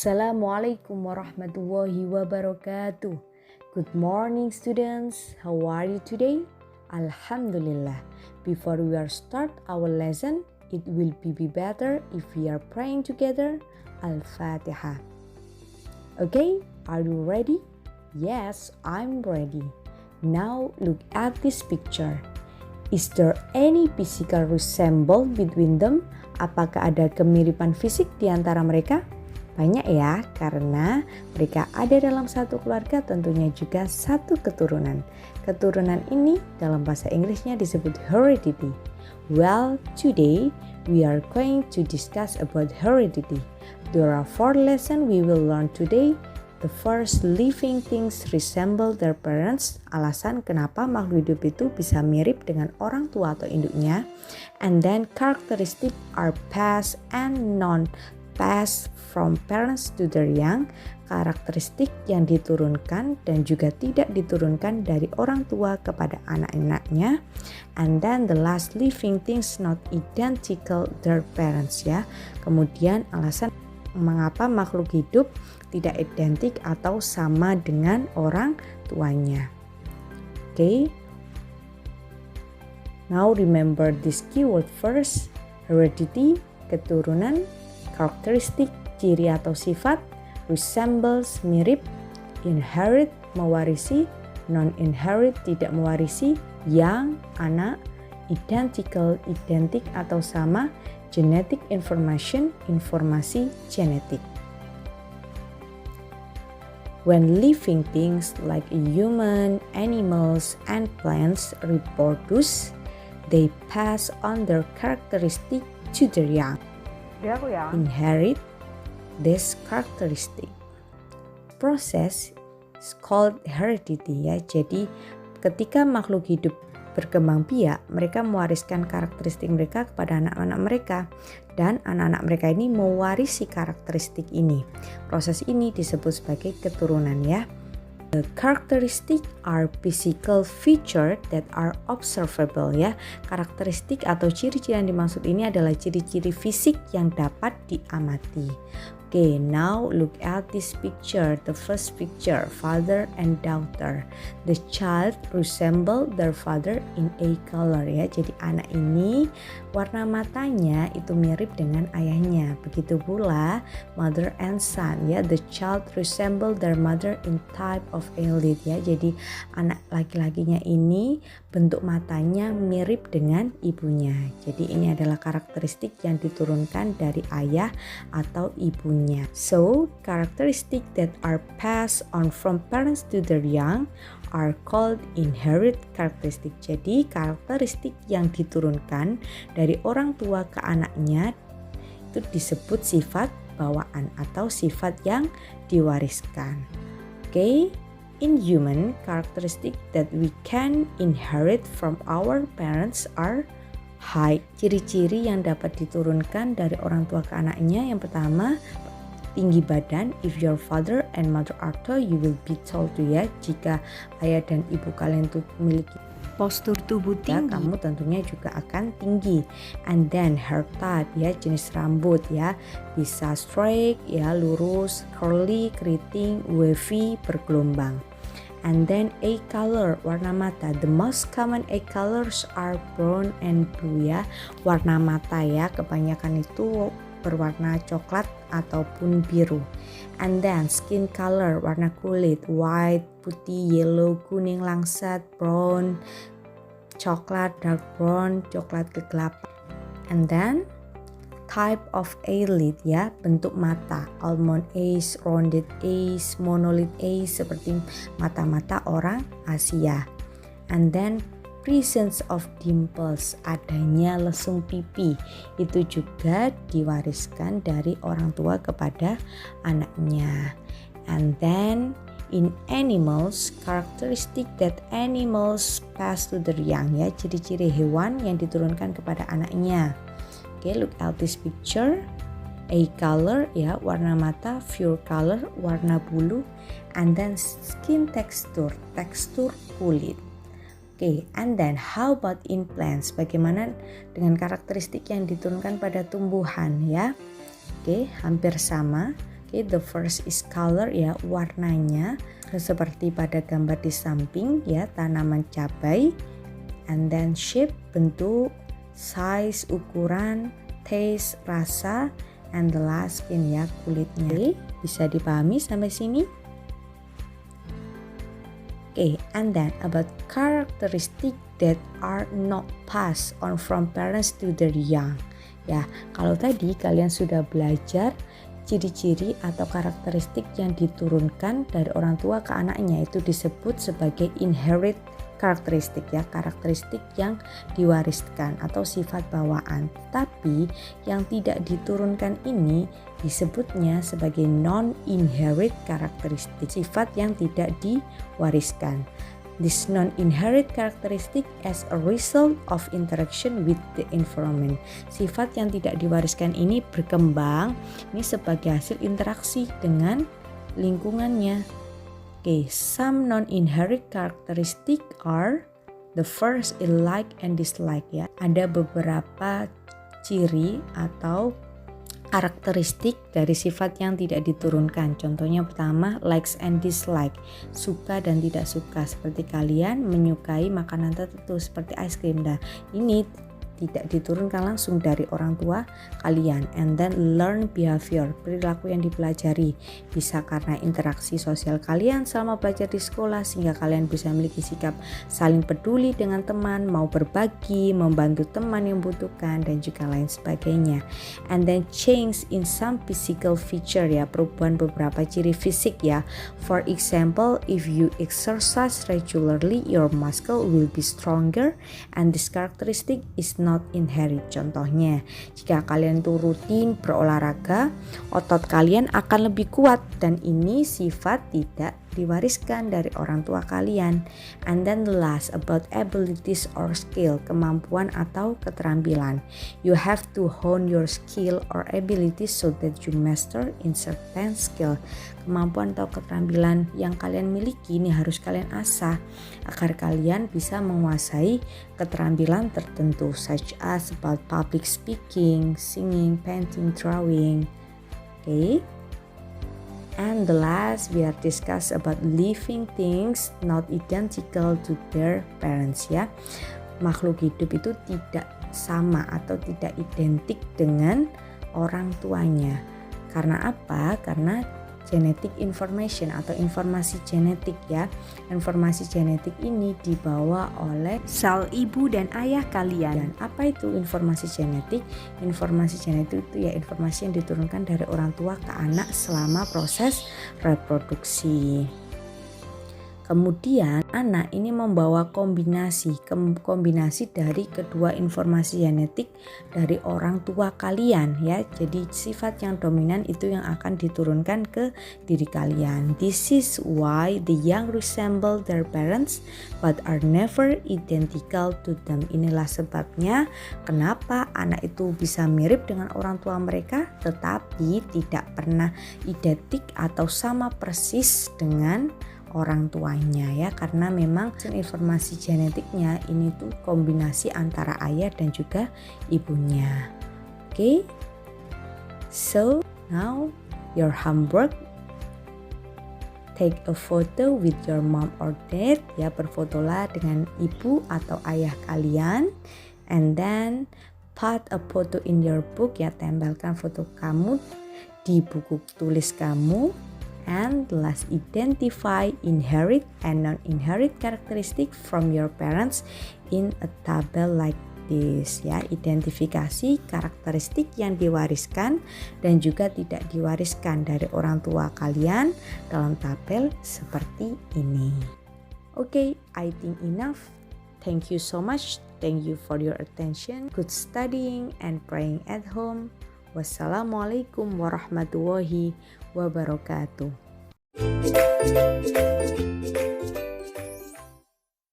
Assalamualaikum warahmatullahi wabarakatuh. Good morning students, how are you today? Alhamdulillah. Before we start our lesson, it will be better if we are praying together. Al-Fatiha. Okay, are you ready? Yes, I'm ready. Now look at this picture. Is there any physical resemblance between them? Apakah ada kemiripan fisik di antara mereka? Banyak ya, karena mereka ada dalam satu keluarga, tentunya juga satu keturunan. Keturunan ini dalam bahasa Inggrisnya disebut heredity. Well, today we are going to discuss about heredity. There are 4 lessons we will learn today. The first, living things resemble their parents. Alasan kenapa makhluk hidup itu bisa mirip dengan orang tua atau induknya. And then, characteristics are passed and non-passed from parents to their young. Karakteristik yang diturunkan dan juga tidak diturunkan dari orang tua kepada anak-anaknya. And then the last, living things not identical their parents ya. Kemudian alasan mengapa makhluk hidup tidak identik atau sama dengan orang tuanya. Okay. Now remember this keyword first. Heredity, keturunan, characteristic, ciri atau sifat, resembles, mirip, inherit, mewarisi, non-inherit, tidak mewarisi, young, anak, identical, identik atau sama, genetic information, informasi genetik. When living things like human, animals, and plants reproduce, they pass on their characteristic to their young. Inherit this characteristic. Process is called heredity ya. Jadi ketika makhluk hidup berkembang biak, mereka mewariskan karakteristik mereka kepada anak-anak mereka dan anak-anak mereka ini mewarisi karakteristik ini. Proses ini disebut sebagai keturunan ya. The characteristic are physical feature that are observable ya. Karakteristik atau ciri-ciri yang dimaksud ini adalah ciri-ciri fisik yang dapat diamati. Okay, now look at this picture. The first picture, father and daughter. The child resemble their father in eye color ya. Jadi anak ini warna matanya itu mirip dengan ayahnya. Begitu pula mother and son ya. The child resemble their mother in type of eyelid ya. Jadi anak laki-lakinya ini bentuk matanya mirip dengan ibunya. Jadi ini adalah karakteristik yang diturunkan dari ayah atau ibunya. So, characteristics that are passed on from parents to their young are called inherit characteristic. Jadi, karakteristik yang diturunkan dari orang tua ke anaknya itu disebut sifat bawaan atau sifat yang diwariskan. Okay? In human, characteristic that we can inherit from our parents are height. Ciri-ciri yang dapat diturunkan dari orang tua ke anaknya, yang pertama tinggi badan. If your father and mother are tall, you will be tall too ya. Jika ayah dan ibu kalian tuh memiliki postur tubuh tinggi, ya, kamu tentunya juga akan tinggi. And then hair type ya, jenis rambut ya, bisa straight ya, lurus, curly, keriting, wavy, bergelombang. And then eye color, warna mata. The most common eye colors are brown and blue ya. Warna mata ya, kebanyakan itu berwarna coklat ataupun biru. And then skin color, warna kulit, white, putih, yellow, kuning langsat, brown, coklat, dark brown, coklat kegelapan. And then type of eyelid ya, bentuk mata, almond eyes, rounded eyes, monolith eyes, seperti mata-mata orang Asia. And then presence of dimples, adanya lesung pipi, itu juga diwariskan dari orang tua kepada anaknya. And then in animals, characteristic that animals pass to their young ya, ciri-ciri hewan yang diturunkan kepada anaknya. Okay, look at this picture. Eye color ya, warna mata, fur color, warna bulu, and then skin texture, tekstur kulit. Okay, and then how about in plants? Bagaimana dengan karakteristik yang diturunkan pada tumbuhan ya? Oke, hampir sama. Okay, the first is color ya, warnanya seperti pada gambar di samping ya, tanaman cabai. And then shape, bentuk, size, ukuran, taste, rasa, and the last skin ya, kulitnya. Bisa dipahami sampai sini? Okay, and then about characteristic that are not passed on from parents to their young. Ya, kalau tadi kalian sudah belajar ciri-ciri atau karakteristik yang diturunkan dari orang tua ke anaknya, itu disebut sebagai inherit karakteristik ya, karakteristik yang diwariskan atau sifat bawaan. Tapi yang tidak diturunkan ini disebutnya sebagai non-inherit karakteristik, sifat yang tidak diwariskan. This non-inherit characteristic as a result of interaction with the environment. Sifat yang tidak diwariskan ini berkembang ini sebagai hasil interaksi dengan lingkungannya. Okay, some non-inherit characteristic are the first is like and dislike ya. Ada beberapa ciri atau karakteristik dari sifat yang tidak diturunkan. Contohnya pertama, likes and dislike, suka dan tidak suka. Seperti kalian menyukai makanan tertentu seperti es krim. Nah, ini tidak diturunkan langsung dari orang tua kalian. And then learn behavior, perilaku yang dipelajari. Bisa karena interaksi sosial kalian selama belajar di sekolah, sehingga kalian bisa memiliki sikap saling peduli dengan teman, mau berbagi, membantu teman yang membutuhkan, dan juga lain sebagainya. And then change in some physical feature ya, perubahan beberapa ciri fisik ya. For example, if you exercise regularly, your muscle will be stronger, and this characteristic is not inherit. Contohnya, jika kalian tuh rutin berolahraga, otot kalian akan lebih kuat, dan ini sifat tidak diwariskan dari orang tua kalian. And then the last about abilities or skill, kemampuan atau keterampilan. You have to hone your skill or abilities so that you master in certain skill. Kemampuan atau keterampilan yang kalian miliki ini harus kalian asah agar kalian bisa menguasai keterampilan tertentu, such as about public speaking, singing, painting, drawing. Okay. And the last, we are discuss about living things not identical to their parents ya. Makhluk hidup itu tidak sama atau tidak identik dengan orang tuanya. Karena apa? Karena genetic information atau informasi genetik ya. Informasi genetik ini dibawa oleh sel ibu dan ayah kalian. Dan apa itu informasi genetik? Informasi genetik itu ya informasi yang diturunkan dari orang tua ke anak selama proses reproduksi. Kemudian anak ini membawa kombinasi dari kedua informasi genetik dari orang tua kalian ya. Jadi sifat yang dominan itu yang akan diturunkan ke diri kalian. This is why the young resemble their parents but are never identical to them. Inilah sebabnya kenapa anak itu bisa mirip dengan orang tua mereka tetapi tidak pernah identik atau sama persis dengan orang tuanya ya, karena memang informasi genetiknya ini tuh kombinasi antara ayah dan juga ibunya. Okay, so now your homework, take a photo with your mom or dad ya, berfotolah dengan ibu atau ayah kalian, and then put a photo in your book ya, tempelkan foto kamu di buku tulis kamu. And last, identify inherit and non-inherit characteristic from your parents in a table like this ya. Identifikasi karakteristik yang diwariskan dan juga tidak diwariskan dari orang tua kalian dalam tabel seperti ini. Okay, I think enough. Thank you so much. Thank you for your attention. Good studying and praying at home. Wassalamualaikum warahmatullahi wabarakatuh.